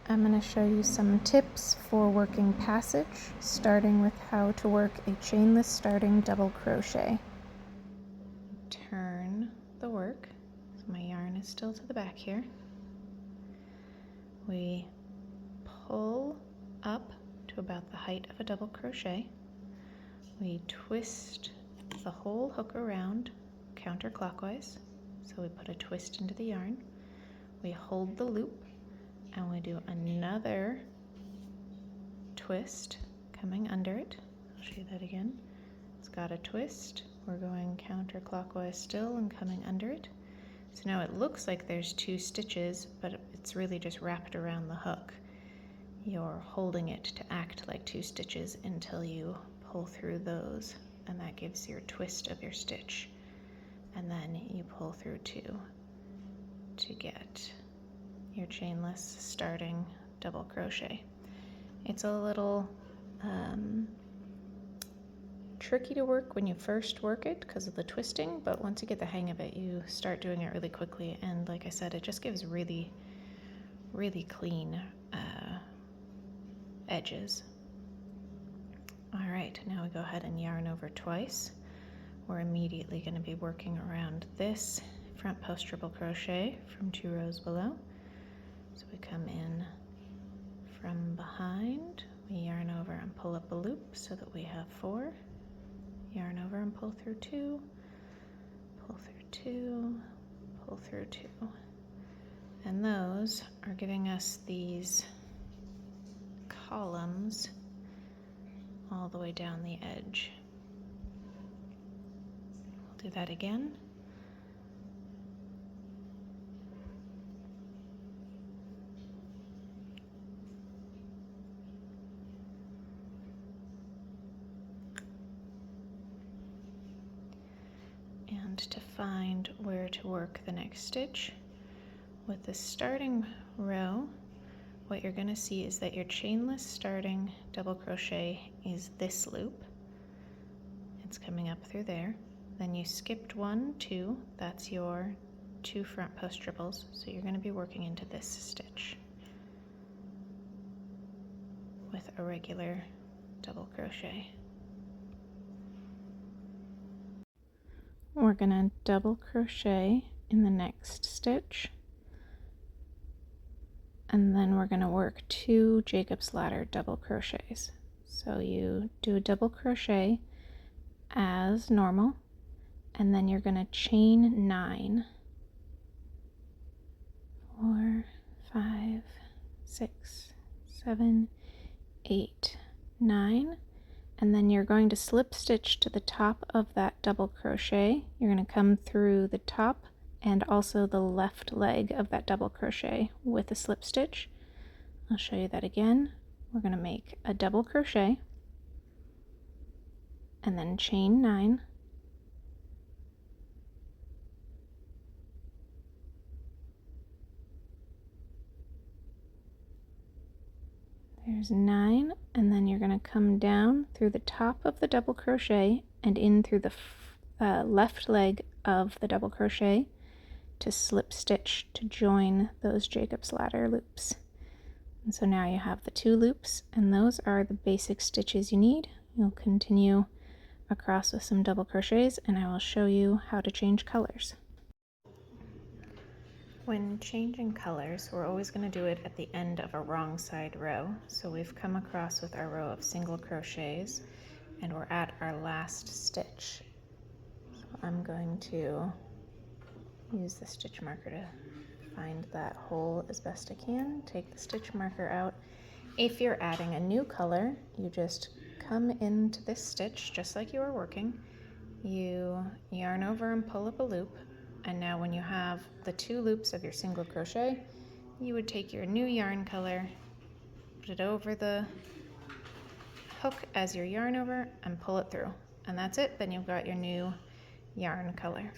I'm going to show you some tips for working passage, starting with how to work a chainless starting double crochet. Turn the work, so my yarn is still to the back here. We pull up to about the height of a double crochet. We twist the whole hook around counterclockwise, so we put a twist into the yarn. We hold the loop and we do another twist coming under it. I'll show you that again. It's got a twist. We're going counterclockwise still and coming under it. So now it looks like there's 2 stitches, but it's really just wrapped around the hook. You're holding it to act like 2 stitches until you pull through those, and that gives your twist of your stitch. And then you pull through 2 to get your chainless starting double crochet. It's a little tricky to work when you first work it because of the twisting, but once you get the hang of it, you start doing it really quickly, and like I said, it just gives really clean edges. All right, now we go ahead and yarn over twice. We're immediately going to be working around this front post triple crochet from 2 rows below. So we come in from behind, we yarn over and pull up a loop so that we have 4. Yarn over and pull through 2, pull through 2, pull through 2. And those are giving us these columns all the way down the edge. We'll do that again. And to find where to work the next stitch, with the starting row, what you're going to see is that your chainless starting double crochet is this loop. It's coming up through there. Then you skipped 1, 2, that's your 2 front post triples, so you're going to be working into this stitch with a regular double crochet. We're going to double crochet in the next stitch, and then we're going to work 2 Jacob's ladder double crochets. So you do a double crochet as normal, and then you're going to chain 9. 4, 5, 6, 7, 8, 9. And then you're going to slip stitch to the top of that double crochet. You're going to come through the top and also the left leg of that double crochet with a slip stitch. I'll show you that again. We're going to make a double crochet and then chain 9. There's 9, and then you're going to come down through the top of the double crochet and in through the left leg of the double crochet to slip stitch to join those Jacob's ladder loops. And so now you have the 2 loops, and those are the basic stitches you need. You'll continue across with some double crochets, and I will show you how to change colors. When changing colors, we're always going to do it at the end of a wrong side row. So we've come across with our row of single crochets and we're at our last stitch. So I'm going to use the stitch marker to find that hole as best I can. Take the stitch marker out. If you're adding a new color, you just come into this stitch just like you were working. You yarn over and pull up a loop. And now when you have the 2 loops of your single crochet, you would take your new yarn color, put it over the hook as your yarn over, and pull it through. And that's it, then you've got your new yarn color.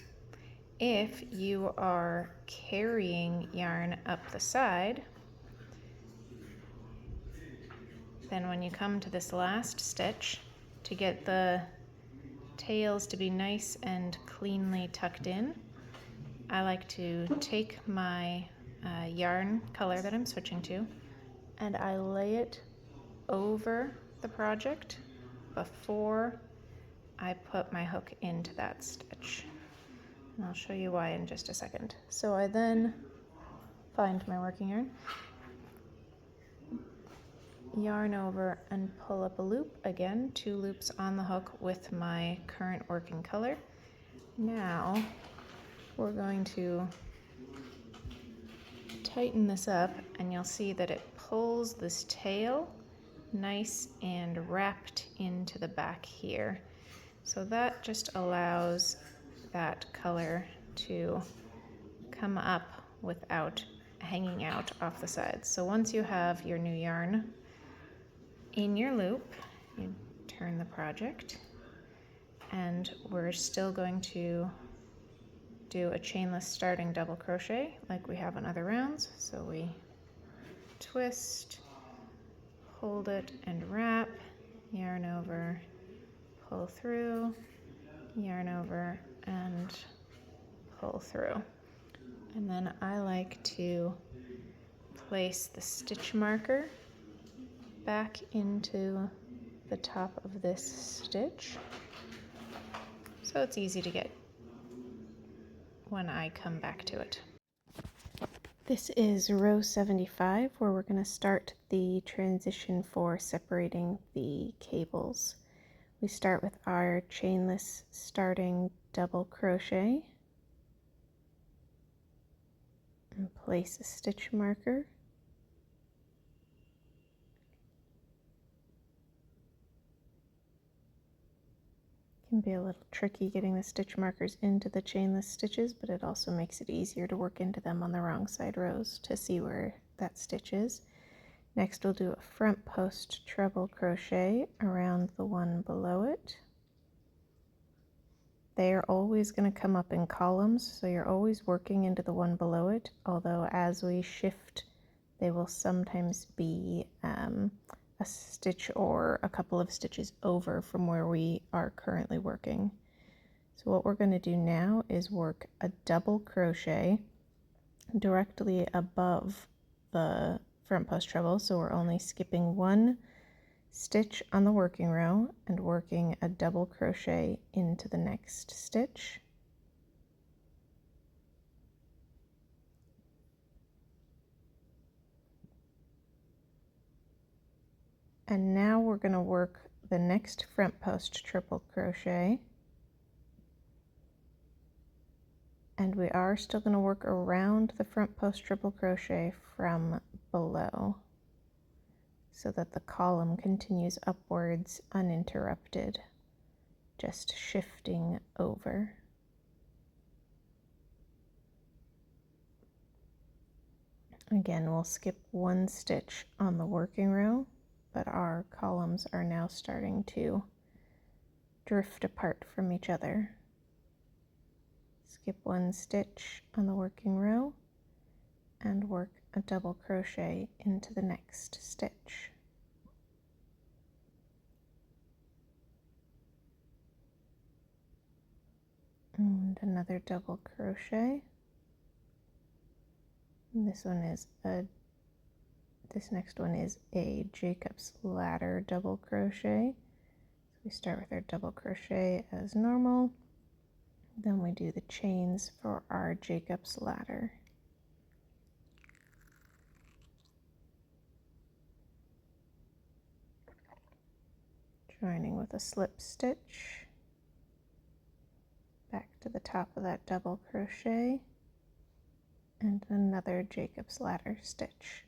If you are carrying yarn up the side, then when you come to this last stitch, to get the tails to be nice and cleanly tucked in, I like to take my yarn color that I'm switching to, and I lay it over the project before I put my hook into that stitch. And I'll show you why in just a second. So I then find my working yarn over and pull up a loop. Again, 2 loops on the hook with my current working color. Now we're going to tighten this up, and you'll see that it pulls this tail nice and wrapped into the back here. So that just allows that color to come up without hanging out off the sides. So once you have your new yarn in your loop, you turn the project, and we're still going to do a chainless starting double crochet like we have on other rounds. So we twist, hold it and wrap, yarn over, pull through, yarn over and pull through. And then I like to place the stitch marker back into the top of this stitch, so it's easy to get when I come back to it. This is row 75, where we're going to start the transition for separating the cables. We start with our chainless starting double crochet and place a stitch marker. Can be a little tricky getting the stitch markers into the chainless stitches, but it also makes it easier to work into them on the wrong side rows to see where that stitch is. Next we'll do a front post treble crochet around the one below it. They are always going to come up in columns, so you're always working into the one below it, although as we shift they will sometimes be a stitch or a couple of stitches over from where we are currently working. So what we're going to do now is work a double crochet directly above the front post treble, so we're only skipping 1 stitch on the working row and working a double crochet into the next stitch. And now we're going to work the next front post triple crochet, and we are still going to work around the front post triple crochet from below so that the column continues upwards uninterrupted, just shifting over. Again, we'll skip 1 stitch on the working row, but our columns are now starting to drift apart from each other. Skip 1 stitch on the working row and work a double crochet into the next stitch. And another double crochet. And this next one is a Jacob's ladder double crochet. So we start with our double crochet as normal, then we do the chains for our Jacob's ladder. Joining with a slip stitch, back to the top of that double crochet, and another Jacob's ladder stitch.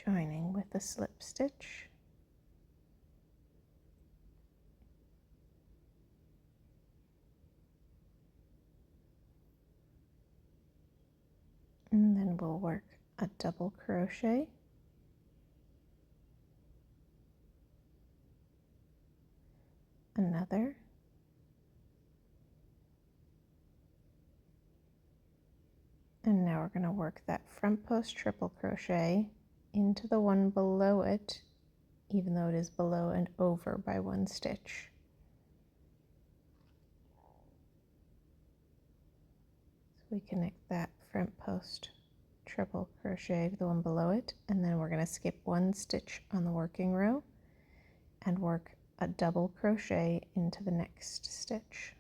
Joining with a slip stitch, and then we'll work a double crochet, another, and now we're we're going to work that front post triple crochet into the one below it, even though it is below and over by 1 stitch. So we connect that front post triple crochet to the one below it, and then we're going to skip 1 stitch on the working row and work a double crochet into the next stitch.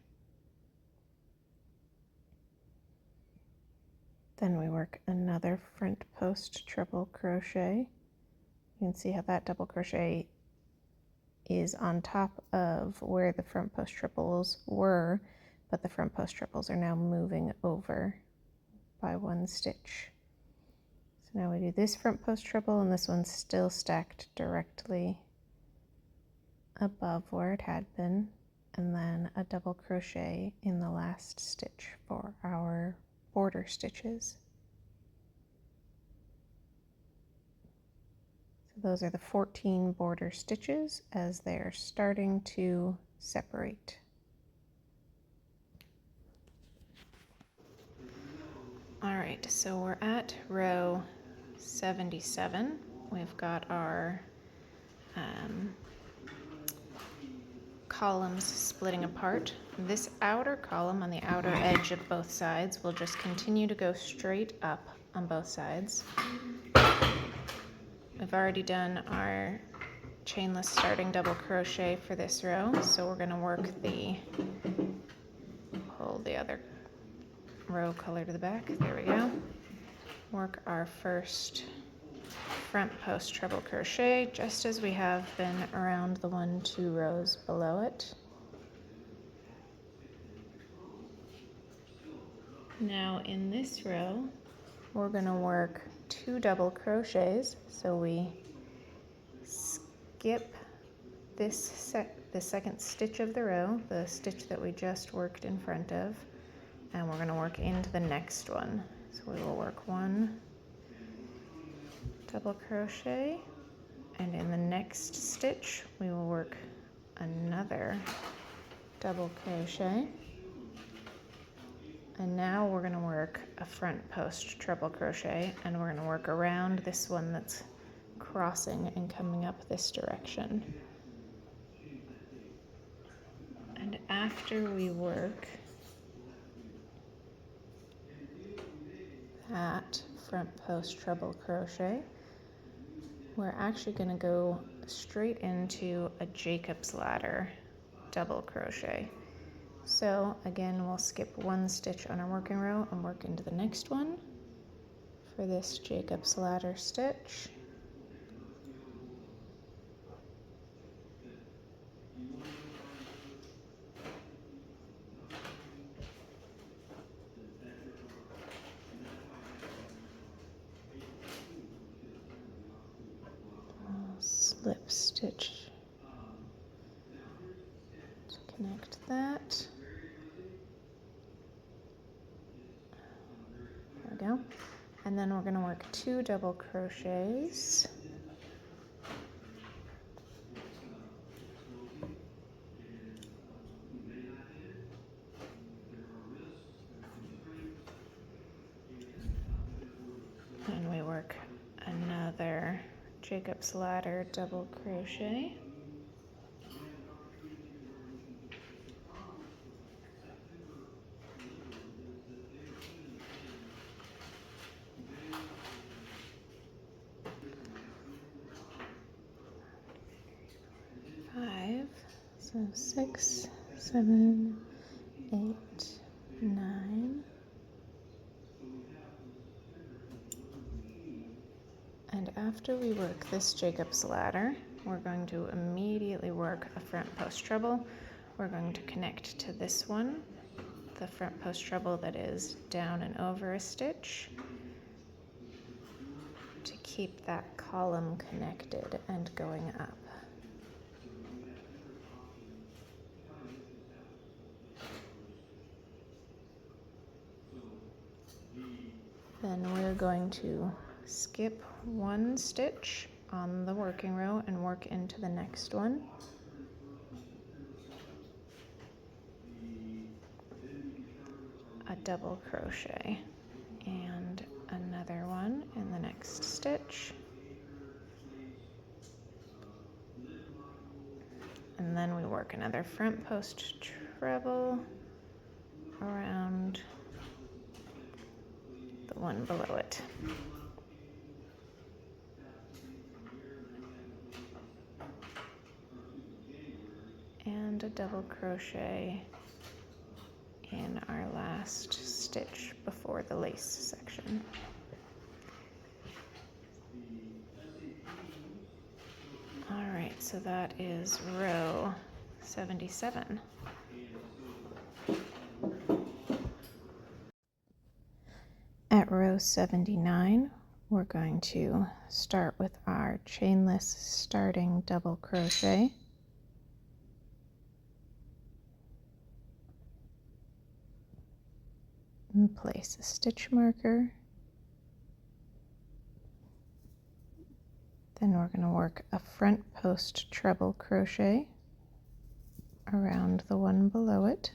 Then we work another front post triple crochet. You can see how that double crochet is on top of where the front post triples were, but the front post triples are now moving over by 1 stitch. So now we do this front post triple, and this one's still stacked directly above where it had been, and then a double crochet in the last stitch for our border stitches. So those are the 14 border stitches as they're starting to separate. All right, so we're at row 77. We've got our columns splitting apart. This outer column on the outer edge of both sides will just continue to go straight up on both sides. We've already done our chainless starting double crochet for this row, so we're going to work pull the other row color to the back. There we go. Work our first front post treble crochet just as we have been around the 1-2 rows below it. Now in this row we're going to work 2 double crochets, so we skip the second stitch of the row, the stitch that we just worked in front of, and we're going to work into the next one. So we will work 1 double crochet, and in the next stitch we will work another double crochet, and now we're going to work a front post treble crochet, and we're going to work around this one that's crossing and coming up this direction. And after we work that front post treble crochet, we're actually going to go straight into a Jacob's ladder double crochet. So again, we'll skip 1 stitch on our working row and work into the next one for this Jacob's ladder stitch. Slip stitch to connect that. There we go. And then we're going to work 2 double crochets. And we work another Jacob's ladder double crochet. So 6, 7, 8, 9. And after we work this Jacob's ladder, we're going to immediately work a front post treble. We're going to connect to this one, the front post treble that is down and over a stitch, to keep that column connected and going up. Then we're going to skip 1 stitch on the working row and work into the next one. A double crochet, and next stitch. And then we work another front post treble around the one below it. And a double crochet in our last stitch before the lace section. All right, so that is row 77. At row 79, we're going to start with our chainless starting double crochet. And place a stitch marker. Then we're going to work a front post treble crochet around the one below it.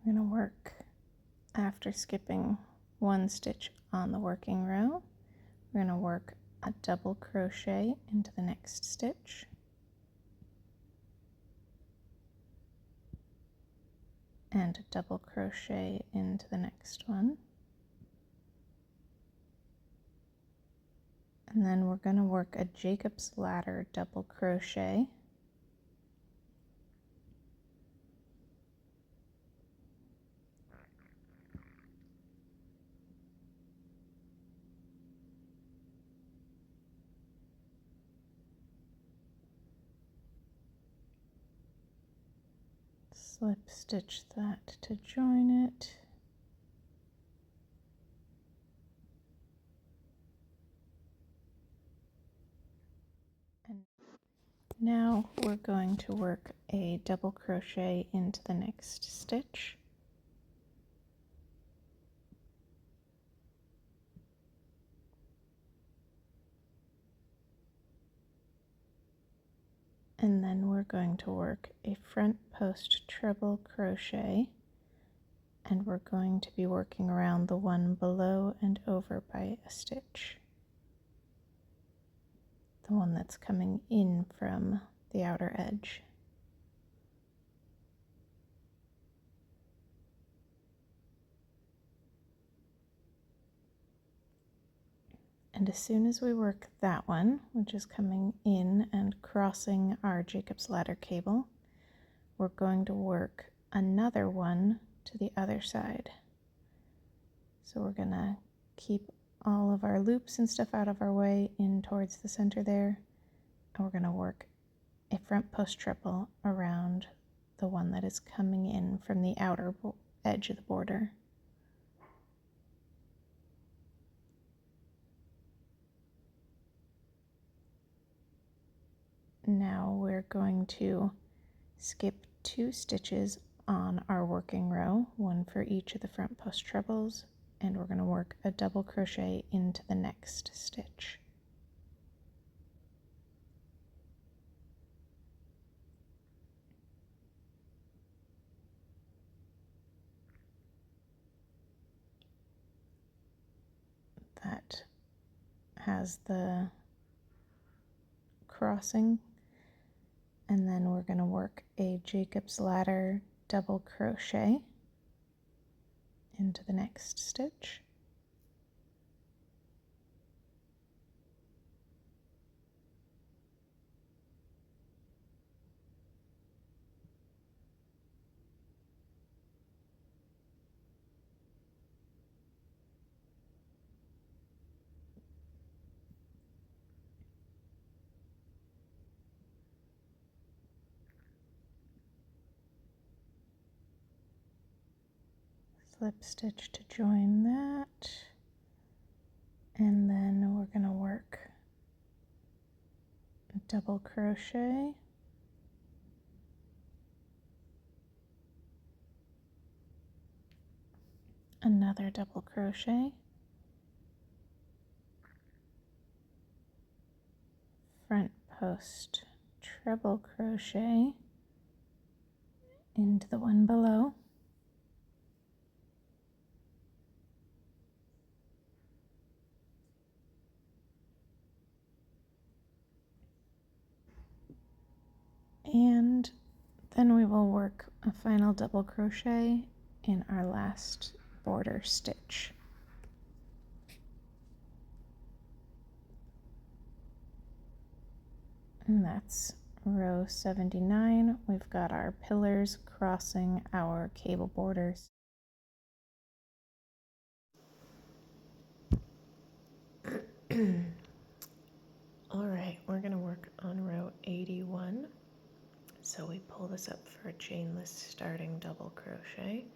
We're going to work, after skipping one stitch on the working row, we're going to work a double crochet into the next stitch. And a double crochet into the next one. And then we're going to work a Jacob's ladder double crochet. Slip stitch that to join it. And now we're going to work a double crochet into the next stitch. And then we're going to work a front post treble crochet, and we're going to be working around the one below and over by a stitch. The one that's coming in from the outer edge. And as soon as we work that one, which is coming in and crossing our Jacob's ladder cable, we're going to work another one to the other side. So we're going to keep all of our loops and stuff out of our way in towards the center there, and we're going to work a front post treble around the one that is coming in from the outer edge of the border. Now we're going to skip 2 stitches on our working row, one for each of the front post trebles, and we're going to work a double crochet into the next stitch. That has the crossing, and then we're going to work a Jacob's ladder double crochet into the next stitch. Slip stitch to join that, and then we're going to work a double crochet, another double crochet, front post treble crochet into the one below. And then we will work a final double crochet in our last border stitch. And that's row 79. We've got our pillars crossing our cable borders. All right, we're going to work on row 81. So we pull this up for a chainless starting double crochet.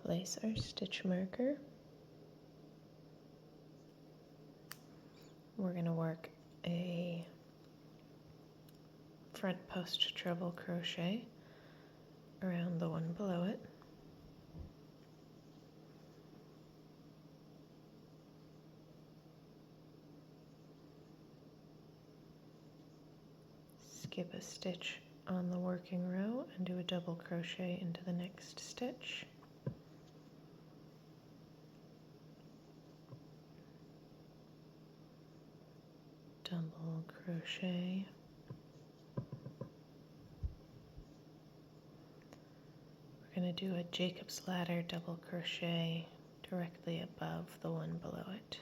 Place our stitch marker. We're going to work a front post treble crochet around the one below it. Skip a stitch on the working row and do a double crochet into the next stitch. Double crochet. We're going to do a Jacob's ladder double crochet directly above the one below it.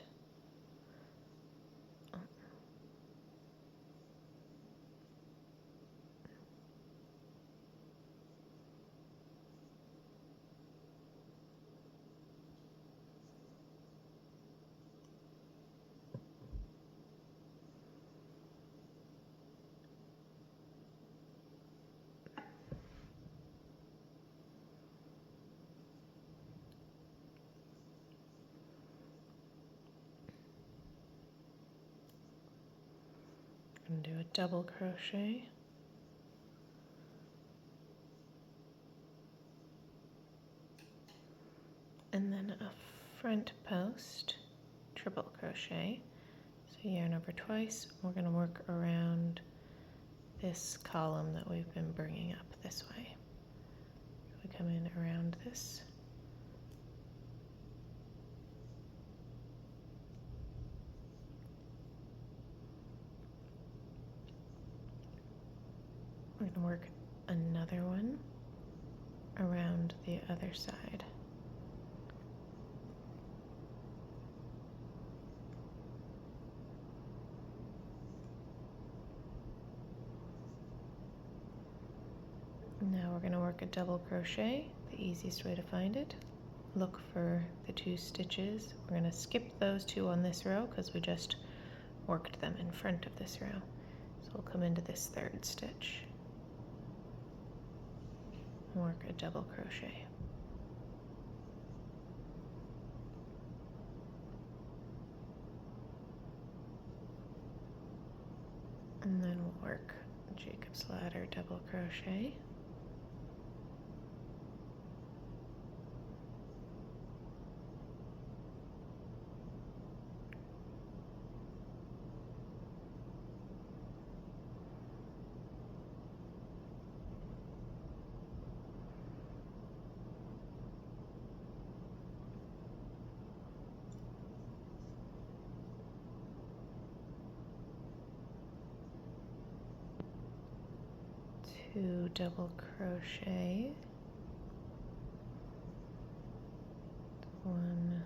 And do a double crochet, and then a front post triple crochet. So yarn over twice. We're going to work around this column that we've been bringing up this way. We come in around this. We're going to work another one around the other side. Now we're going to work a double crochet, the easiest way to find it. Look for the 2 stitches. We're going to skip those 2 on this row because we just worked them in front of this row. So we'll come into this 3rd stitch. Work a double crochet. And then we'll work Jacob's ladder double crochet. Two double crochet, 1,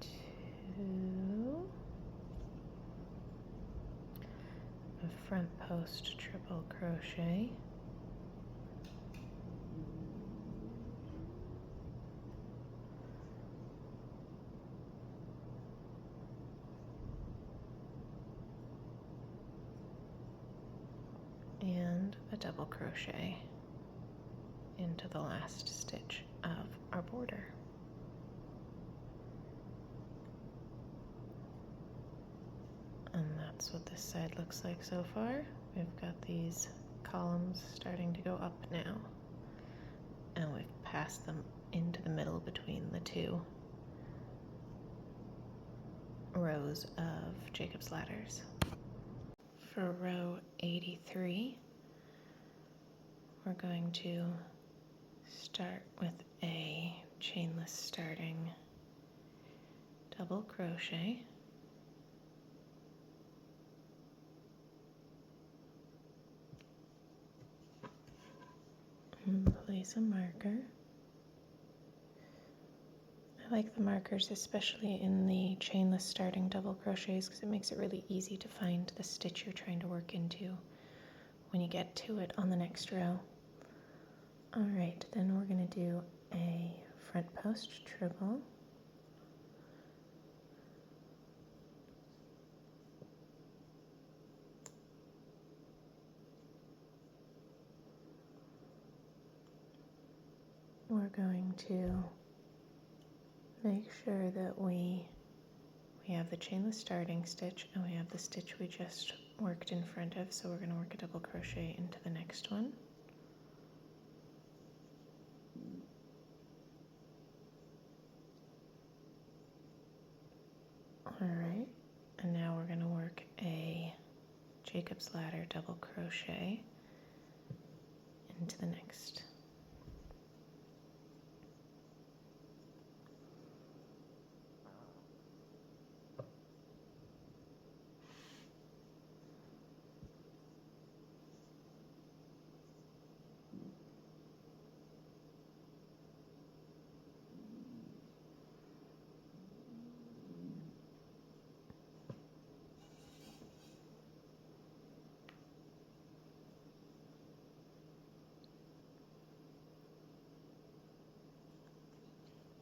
2, a front post triple crochet, and a double crochet into the last stitch of our border. And that's what this side looks like so far. We've got these columns starting to go up now, and we've pass them into the middle between the two rows of Jacob's ladders. For row 83, we're going to start with a chainless starting double crochet, and place a marker. I like the markers, especially in the chainless starting double crochets, because it makes it really easy to find the stitch you're trying to work into when you get to it on the next row. Alright, then we're going to do a front post treble, we're going to make sure that we have the chainless starting stitch and we have the stitch we just worked in front of, so we're going to work a double crochet into the next one. Alright, and now we're going to work a Jacob's ladder double crochet into the next.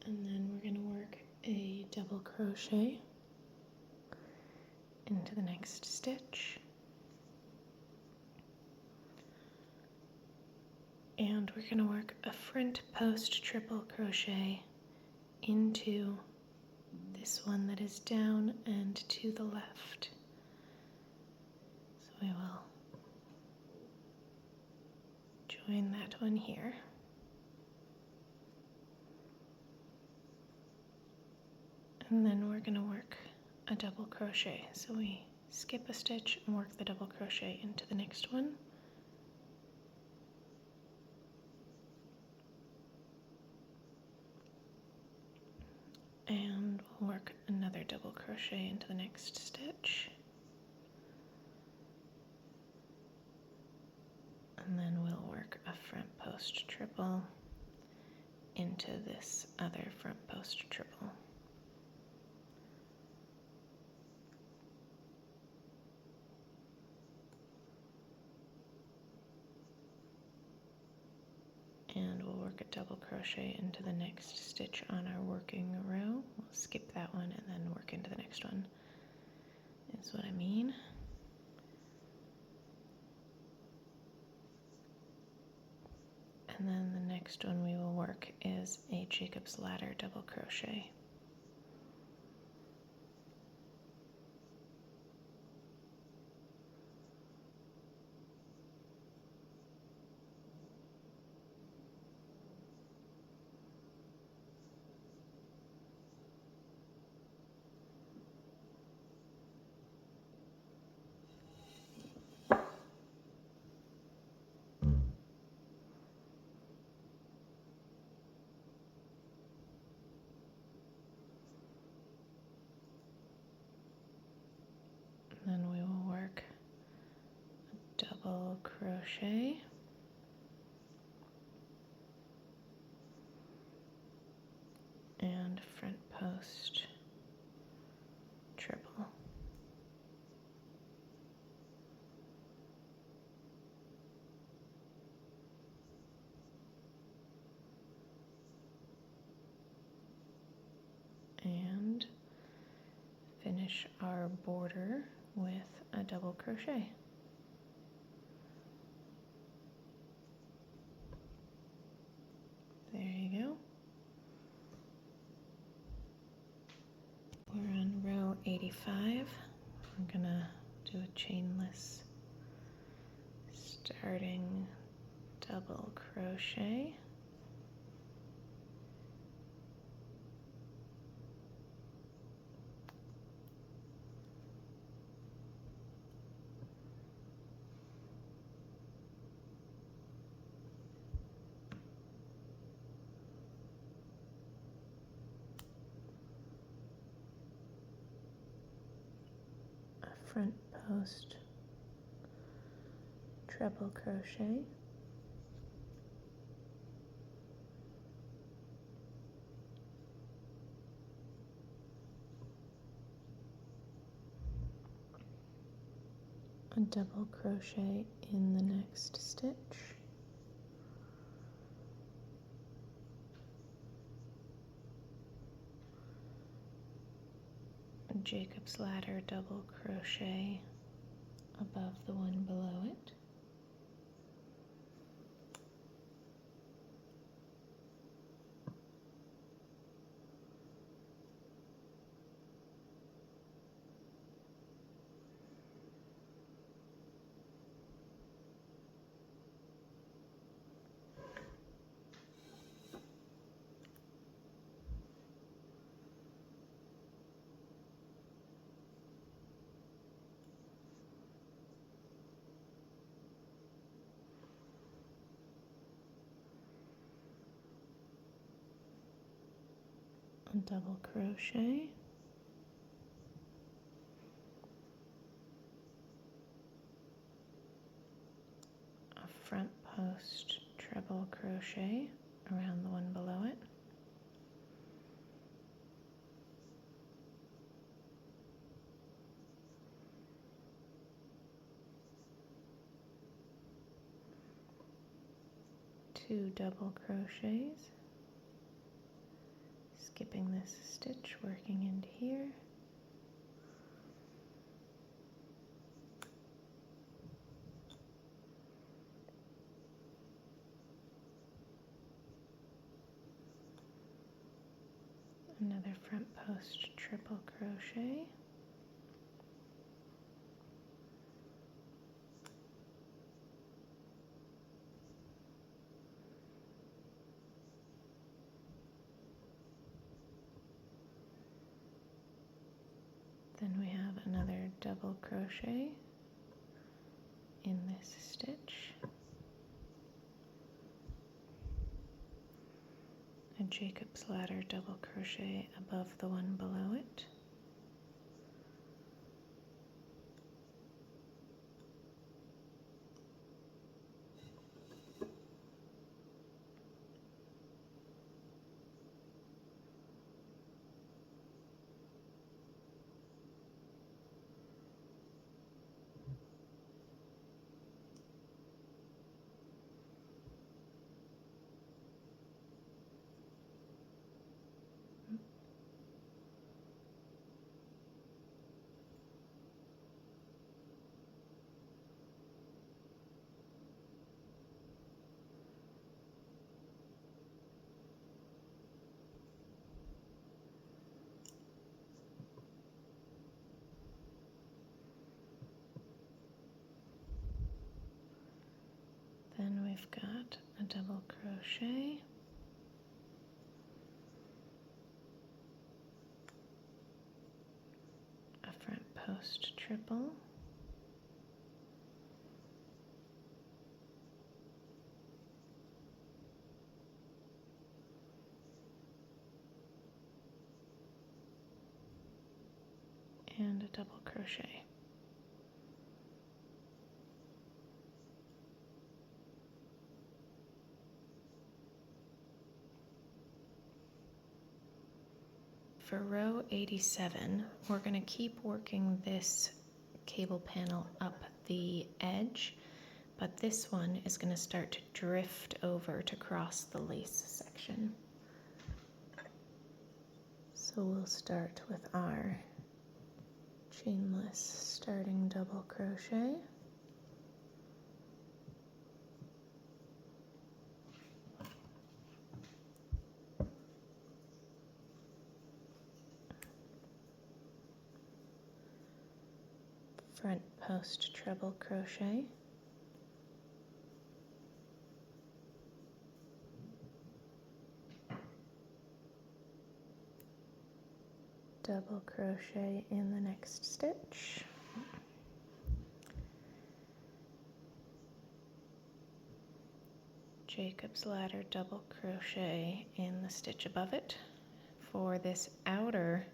And then we're going to work a double crochet into the next stitch. And we're going to work a front post triple crochet into this one that is down and to the left. So we will join that one here. And then we're going to work a double crochet. So we skip a stitch and work the double crochet into the next one. And we'll work another double crochet into the next stitch. And then we'll work a front post triple into this other front post triple. And we'll work a double crochet into the next stitch on our working row. We'll skip that one and then work into the next one, is what I mean. And then the next one we will work is a Jacob's ladder double crochet. Then we will work a double crochet and front post triple. And finish our border with a double crochet. There you go. We're on row 85. I'm gonna do a chainless starting double crochet front post treble crochet, a double crochet in the next stitch, a Jacob's ladder double crochet above the one below it, a double crochet, a front post treble crochet around the one below it, two double crochets, skipping this stitch, working into here, another front post triple crochet, then we have another double crochet in this stitch, a Jacob's ladder double crochet above the one below it, then we've got a double crochet, a front post triple, and a double crochet. For row 87, we're going to keep working this cable panel up the edge, but this one is going to start to drift over to cross the lace section. So we'll start with our chainless starting double crochet, front post treble crochet, double crochet in the next stitch, Jacob's ladder double crochet in the stitch above it. For this outer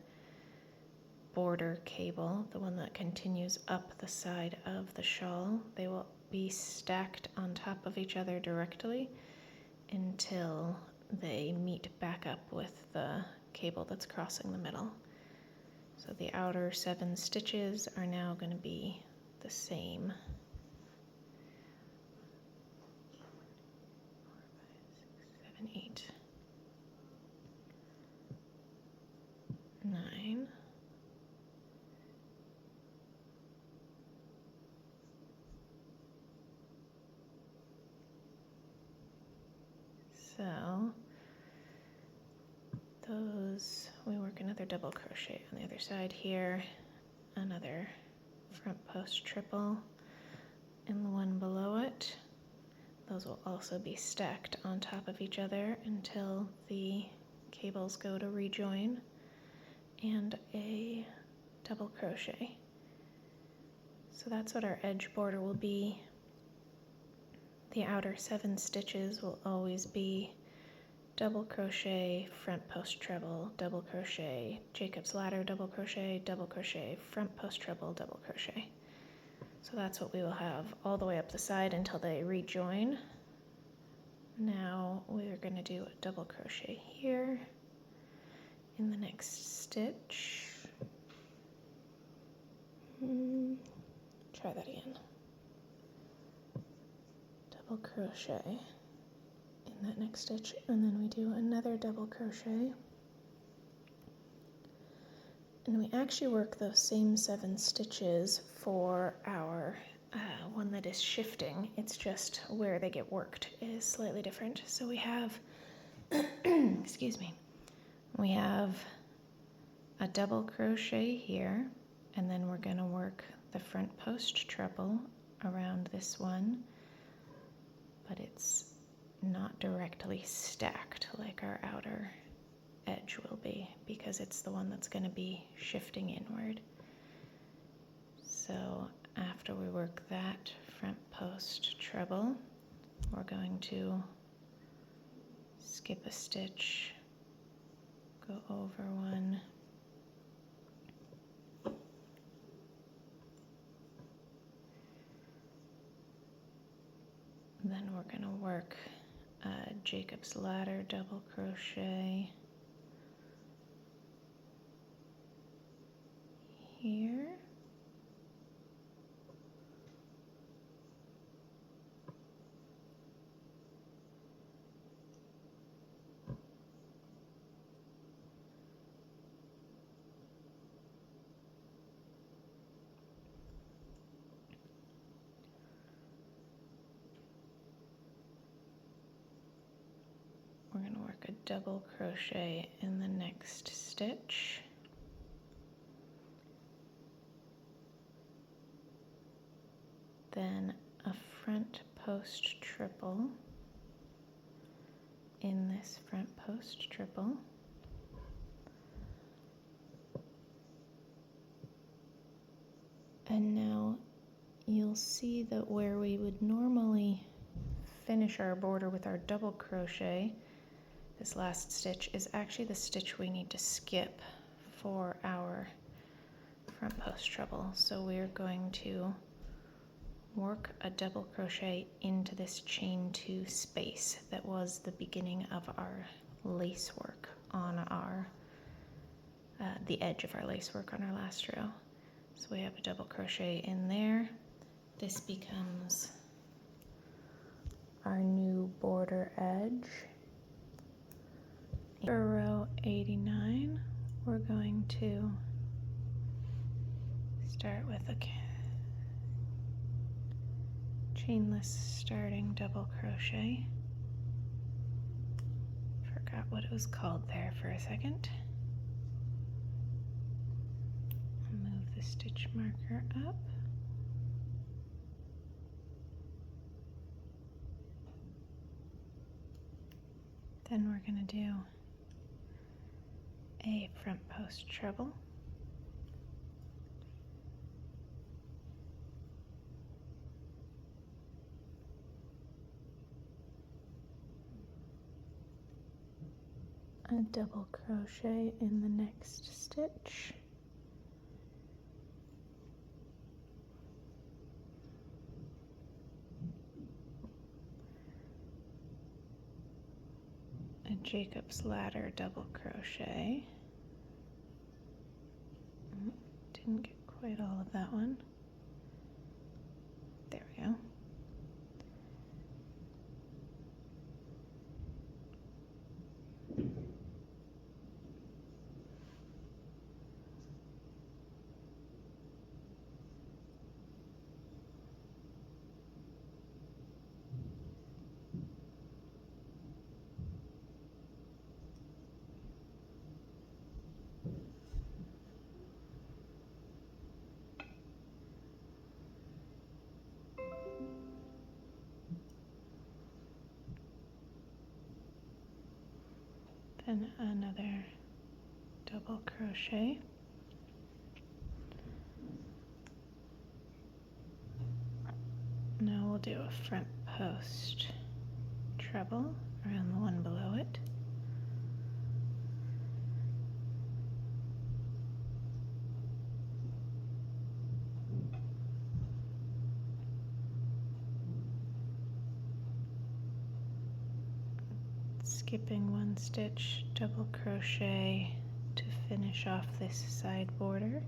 border cable, the one that continues up the side of the shawl. They will be stacked on top of each other directly until they meet back up with the cable that's crossing the middle. So the outer 7 stitches are now going to be the same. 4, 5, 6, 7, 8, 9. So those, we work another double crochet on the other side here, another front post triple in the one below it. Those will also be stacked on top of each other until the cables go to rejoin, and a double crochet. So that's what our edge border will be. The outer 7 stitches will always be double crochet, front post treble, double crochet, Jacob's ladder, double crochet, front post treble, double crochet. So that's what we will have all the way up the side until they rejoin. Now we're going to do a double crochet here in the next stitch. Try that again. Double crochet in that next stitch, and then we do another double crochet, and we actually work those same 7 stitches for our one that is shifting. It's just where they get worked is slightly different. So we have excuse me, we have a double crochet here, and then we're going to work the front post treble around this one, but it's not directly stacked like our outer edge will be, because it's the one that's going to be shifting inward. So after we work that front post treble, we're going to skip a stitch, go over one, then we're going to work Jacob's ladder double crochet here, we're going to work a double crochet in the next stitch, then a front post triple in this front post triple, and now you'll see that where we would normally finish our border with our double crochet, this last stitch is actually the stitch we need to skip for our front post treble. So we're going to work a double crochet into this chain 2 space that was the beginning of our lace work on our the edge of our lace work on our last row. So we have a double crochet in there. This becomes our new border edge. For row 89, we're going to start with a chainless starting double crochet. Forgot what it was called there for a second. I'll move the stitch marker up. Then we're going to do a front post treble, a double crochet in the next stitch, Jacob's ladder double crochet. Didn't get quite all of that one. There we go. Then another double crochet. Now we'll do a front post treble around the one below it. Skipping one stitch, double crochet to finish off this side border.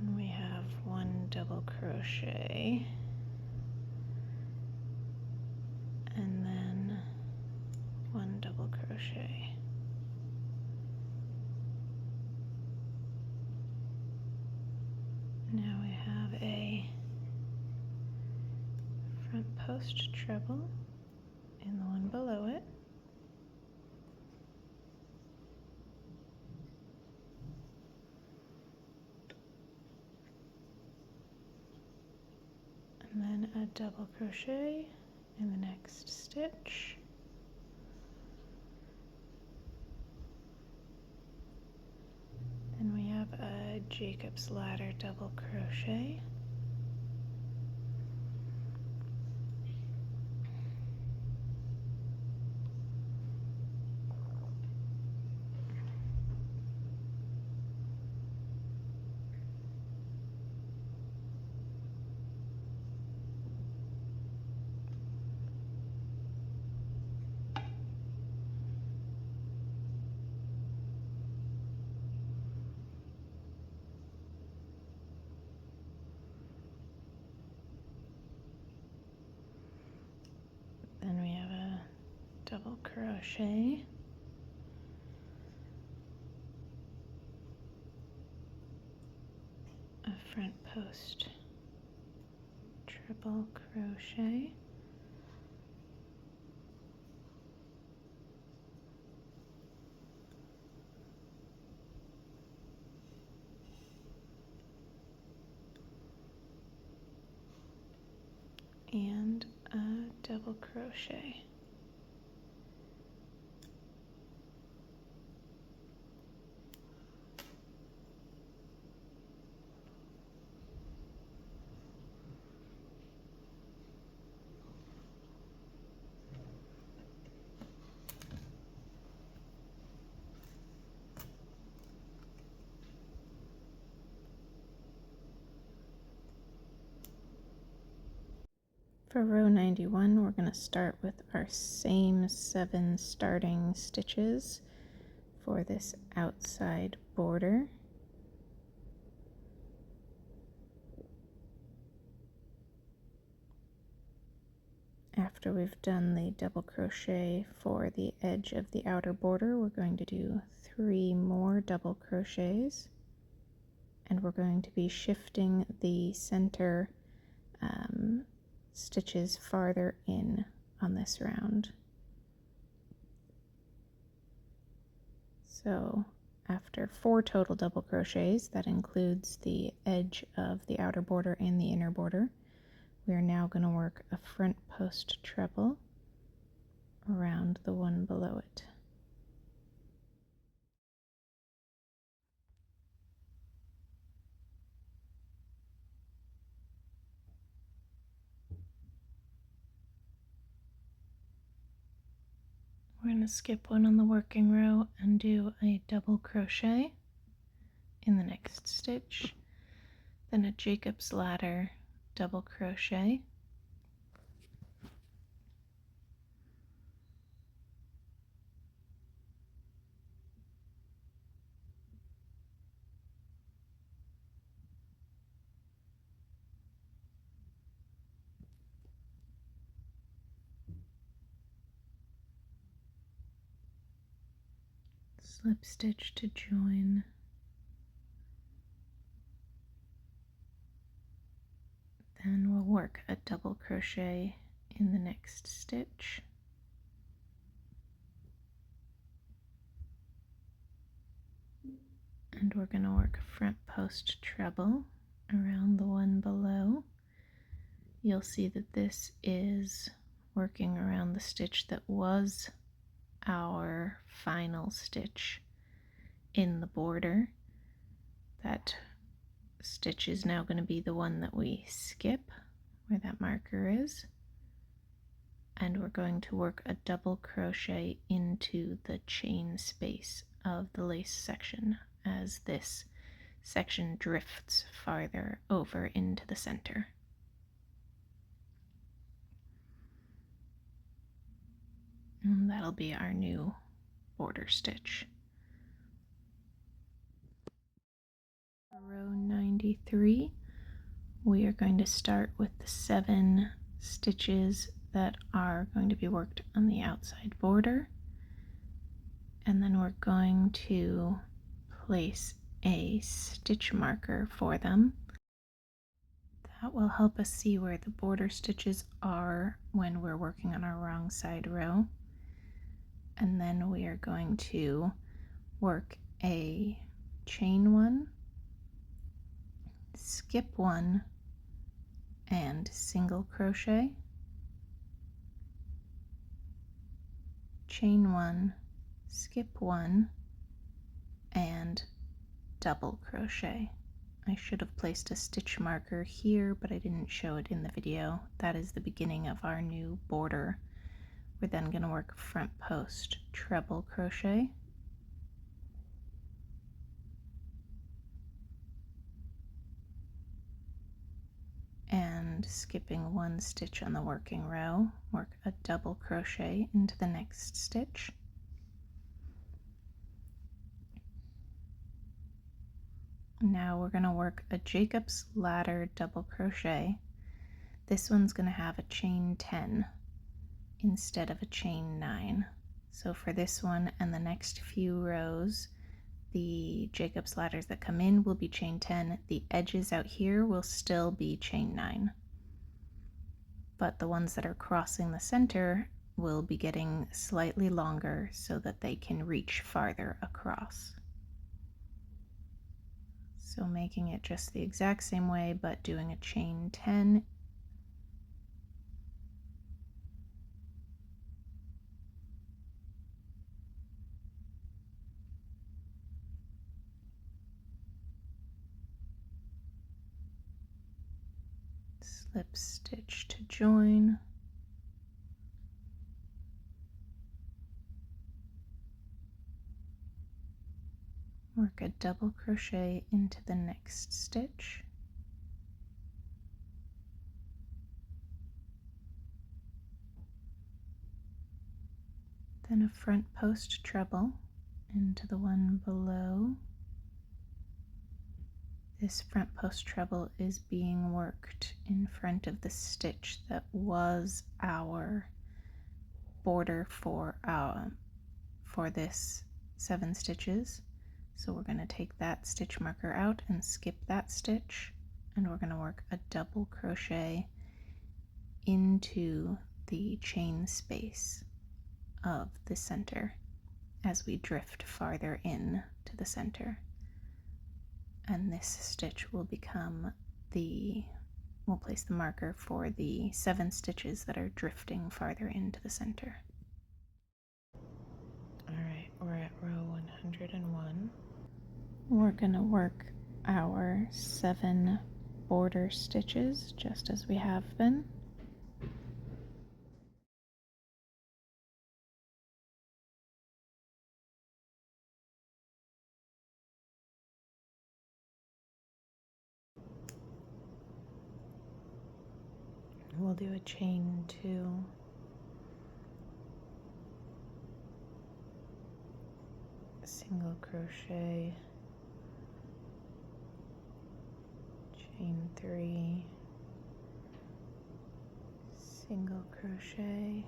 And we have one double crochet, and then one double crochet. Now we have a front post treble in the one below it. And then a double crochet in the next stitch. Then we have a Jacob's ladder double crochet. Then we have a double crochet, a front post triple crochet, and a double crochet. For row 91, we're going to start with our same 7 starting stitches for this outside border. After we've done the double crochet for the edge of the outer border, we're going to do 3 more double crochets, and we're going to be shifting the center stitches farther in on this round. So after 4 total double crochets, that includes the edge of the outer border and the inner border, we are now going to work a front post treble around the one below it. We're going to skip one on the working row and do a double crochet in the next stitch, then a Jacob's ladder double crochet, slip stitch to join, then we'll work a double crochet in the next stitch, and we're going to work a front post treble around the one below. You'll see that this is working around the stitch that was our final stitch in the border. That stitch is now going to be the one that we skip where that marker is, and we're going to work a double crochet into the chain space of the lace section as this section drifts farther over into the center. And that'll be our new border stitch. Row 93, we are going to start with the 7 stitches that are going to be worked on the outside border, and then we're going to place a stitch marker for them. That will help us see where the border stitches are when we're working on our wrong side row. And then we are going to work a chain 1, skip 1, and single crochet, chain 1, skip 1, and double crochet. I should have placed a stitch marker here, but I didn't show it in the video. That is the beginning of our new border. We're then going to work front post treble crochet, and skipping 1 stitch on the working row, work a double crochet into the next stitch, now we're going to work a Jacob's ladder double crochet. This one's going to have a chain 10 instead of a chain 9. So for this one and the next few rows, the Jacob's ladders that come in will be chain 10. The edges out here will still be chain 9. But the ones that are crossing the center will be getting slightly longer so that they can reach farther across. So making it just the exact same way, but doing a chain 10. Slip stitch to join, work a double crochet into the next stitch, then a front post treble into the one below. This front post treble is being worked in front of the stitch that was our border for this 7 stitches. So we're going to take that stitch marker out and skip that stitch, and we're going to work a double crochet into the chain space of the center as we drift farther in to the center. And this stitch will become we'll place the marker for the 7 stitches that are drifting farther into the center. Alright, we're at row 101. We're going to work our 7 border stitches just as we have been. We'll do a chain 2, single crochet, chain 3, single crochet,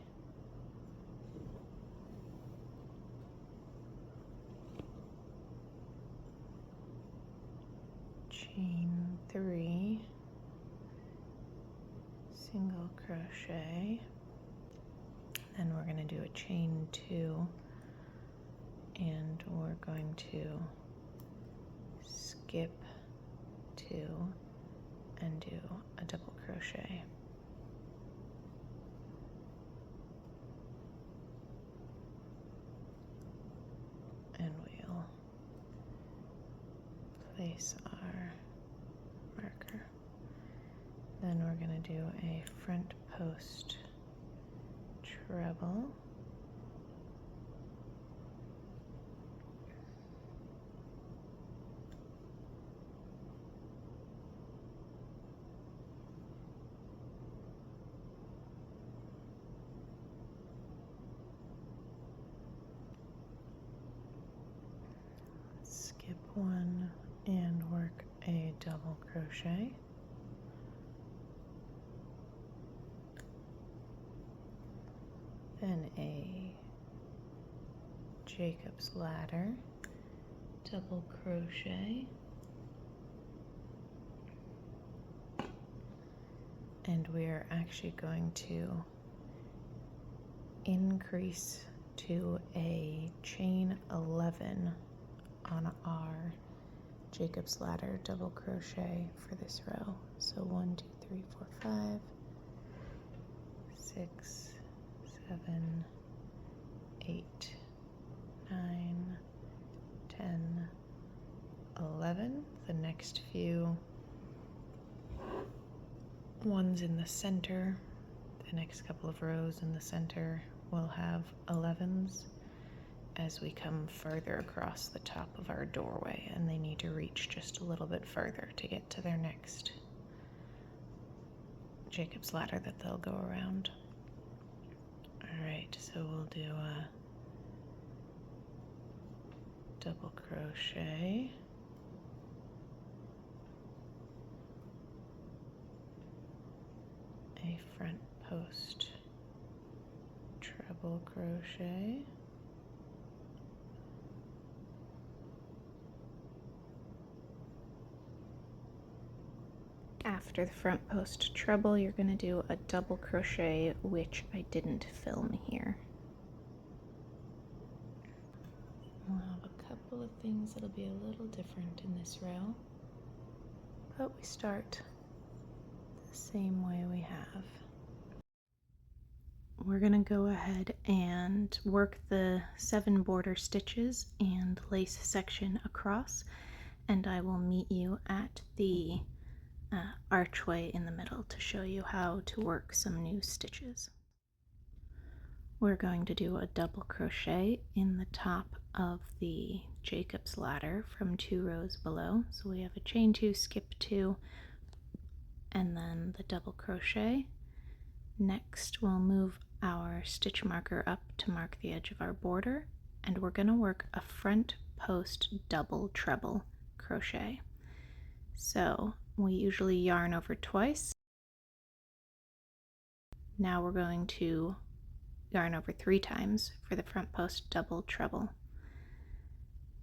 crochet, then we're going to do a chain 2, and we're going to skip 2 and do a double crochet. And we'll place our marker. Then we're going to do a front post treble, skip 1 and work a double crochet, then a Jacob's ladder, double crochet, and we're actually going to increase to a chain 11 on our Jacob's ladder double crochet for this row. So 1, 2, 3, 4, 5, 6, 7, 8, 9, 10, 11. The next few ones in the center, the next couple of rows in the center will have 11s as we come further across the top of our doorway, and they need to reach just a little bit further to get to their next Jacob's ladder that they'll go around. Alright, so we'll do a double crochet, a front post treble crochet, after the front post treble, you're going to do a double crochet, which I didn't film here. We'll have a couple of things that'll be a little different in this row, but we start the same way we have. We're going to go ahead and work the 7 border stitches and lace section across, and I will meet you at the archway in the middle to show you how to work some new stitches. We're going to do a double crochet in the top of the Jacob's ladder from 2 rows below. So we have a chain 2, skip 2, and then the double crochet. Next we'll move our stitch marker up to mark the edge of our border, and we're going to work a front post double treble crochet. So we usually yarn over twice. Now we're going to yarn over 3 times for the front post double treble.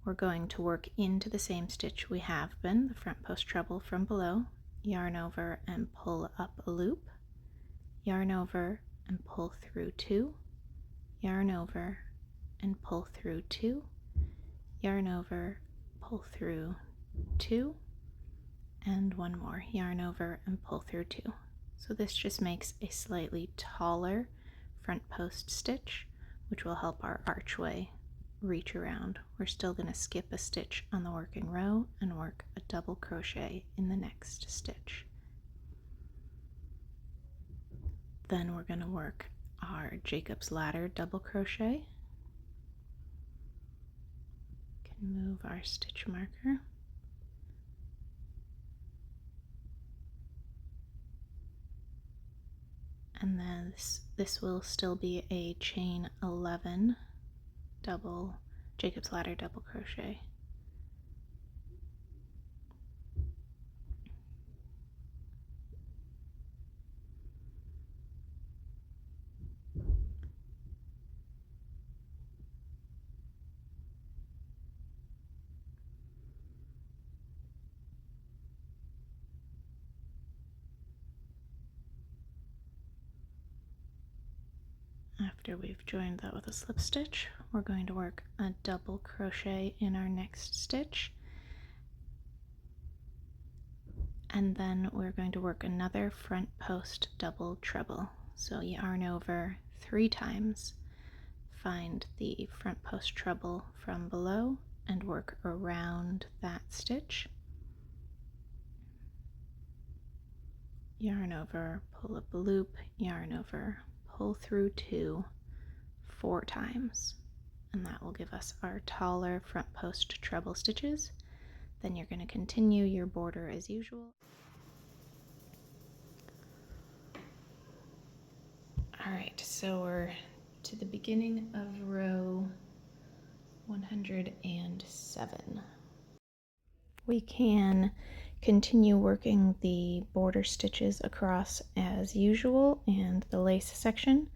We're going to work into the same stitch we have been, the front post treble from below, yarn over and pull up a loop, yarn over and pull through 2, yarn over and pull through 2, yarn over, pull through 2, and 1 more, yarn over and pull through 2. So this just makes a slightly taller front post stitch, which will help our archway reach around. We're still going to skip a stitch on the working row and work a double crochet in the next stitch. Then we're going to work our Jacob's ladder double crochet. Can move our stitch marker. And then this will still be a chain 11 double Jacob's ladder double crochet. After we've joined that with a slip stitch, we're going to work a double crochet in our next stitch, and then we're going to work another front post double treble. So yarn over 3 times, find the front post treble from below and work around that stitch. Yarn over, pull up a loop, yarn over, pull through 2 4 times, and that will give us our taller front post treble stitches. Then you're going to continue your border as usual. Alright, so we're to the beginning of row 107. We can continue working the border stitches across as usual and the lace section.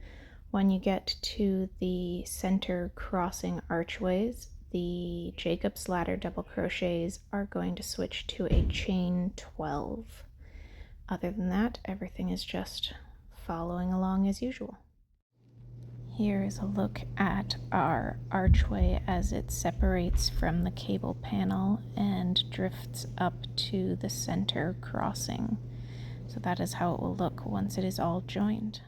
When you get to the center crossing archways, the Jacob's ladder double crochets are going to switch to a chain 12. Other than that, everything is just following along as usual. Here is a look at our archway as it separates from the cable panel and drifts up to the center crossing. So that is how it will look once it is all joined.